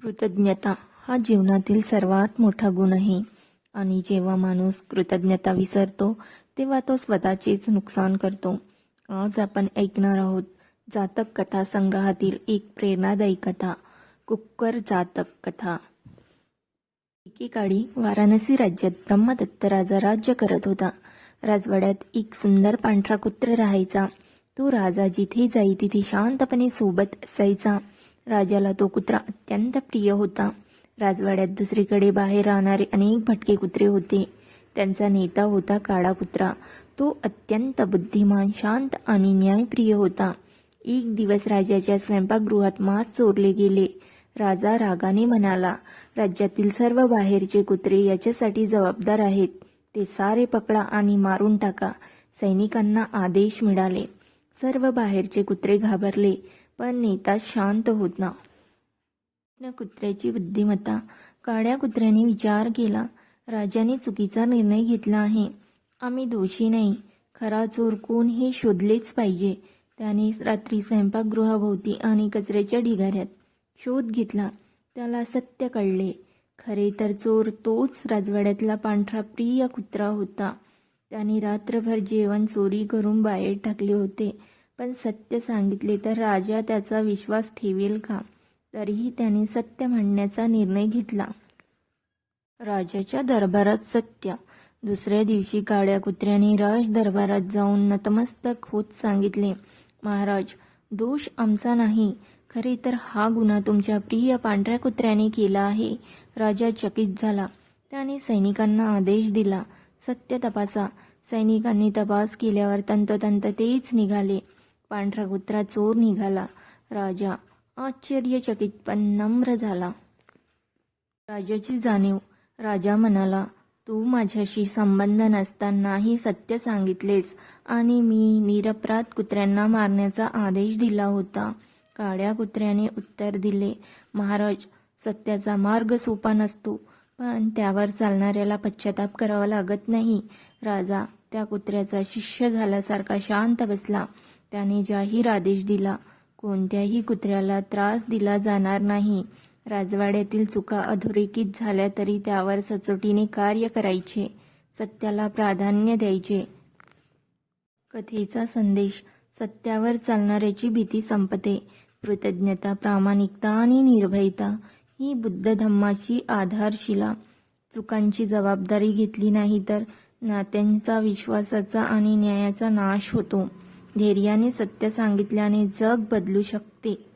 कृतज्ञता हा जीवनातील सर्वात मोठा गुण आहे आणि जेव्हा माणूस कृतज्ञता विसरतो तेव्हा तो स्वतःचेच नुकसान करतो. आज आपण ऐकणार आहोत जातक कथा संग्रहातील एक प्रेरणादायी कथा, कुक्कर जातक कथा. एकेकाळी वाराणसी राज्यात ब्रह्मदत्त राजा राज्य करत होता. राजवाड्यात एक सुंदर पांढरा कुत्र राहायचा. तो राजा जिथे जाई तिथे शांतपणे सोबत असायचा. राजाला तो कुत्रा अत्यंत प्रिय होता. राजवाड्यात दुसरीकडे बाहेर राहणारे अनेक भटके कुत्रे होते. त्यांचा नेता होता काळा कुत्रा. तो अत्यंत बुद्धिमान, शांत आणि न्यायप्रिय होता. एक दिवस राजाच्या स्वयंपाकगृहात मांस चोरले गेले. राजा रागाने म्हणाला, राज्यातील सर्व बाहेरचे कुत्रे याच्यासाठी जबाबदार आहेत. ते सारे पकडा आणि मारून टाका. सैनिकांना आदेश मिळाले. सर्व बाहेरचे कुत्रे घाबरले, पण नेता शांत होता. कुत्र्याची बुद्धिमत्ता. काळ्या कुत्र्याने विचार केला, राजाने चुकीचा निर्णय घेतला आहे. आम्ही दोषी नाही. खरा चोर कोण हे शोधलेच पाहिजे. त्याने रात्री स्वयंपाकगृहाभोवती आणि कचऱ्याच्या ढिगाऱ्यात शोध घेतला. त्याला सत्य कळले. खरे तर चोर तोच राजवाड्यातला पांढरा प्रिय कुत्रा होता. त्याने रात्रभर जेवण चोरी करून बाहेर टाकले होते. पण सत्य सांगितले तर राजा त्याचा विश्वास ठेवेल का? तरीही त्याने सत्य म्हणण्याचा निर्णय घेतला. राजाच्या दरबारात सत्य. दुसऱ्या दिवशी काळ्या कुत्र्याने राज दरबारात जाऊन नतमस्तक होत सांगितले, महाराज, दोष आमचा नाही. खरे तर हा गुन्हा तुमच्या प्रिय पांढऱ्या कुत्र्याने केला आहे. राजा चकित झाला. त्याने सैनिकांना आदेश दिला, सत्य तपासा. सैनिकांनी तपास केल्यावर तंतोतंत तेच निघाले. पांढरा कुत्रा चोर निघाला. राजा आश्चर्यचकित पण नम्र झाला. राजाची जाणीव. राजा म्हणाला, तू माझ्याशी संबंध नसतानाही सत्य सांगितलेस आणि मी निरपराध कुत्र्यांना मारण्याचा आदेश दिला होता. काळ्या कुत्र्याने उत्तर दिले, महाराज, सत्याचा मार्ग सोपा नसतो, पण त्यावर चालणाऱ्याला पश्चाताप करावा लागत नाही. राजा त्या कुत्र्याचा शिष्य झाल्यासारखा शांत बसला. त्याने जाहीर आदेश दिला, कोणत्याही कुत्र्याला त्रास दिला जाणार नाही. राजवाड्यातील चुका अधोरेखित झाल्या तरी त्यावर सचोटीने कार्य करायचे. सत्याला प्राधान्य द्यायचे. कथेचा संदेश. सत्यावर चालणाऱ्याची भीती संपते. कृतज्ञता, प्रामाणिकता आणि निर्भयता ही बुद्ध धम्माची आधारशिला. चुकांची जबाबदारी घेतली नाही तर नात्यांचा, विश्वासाचा आणि न्यायाचा नाश होतो. धैर्याने सत्य सांगितल्याने जग बदलू शकते.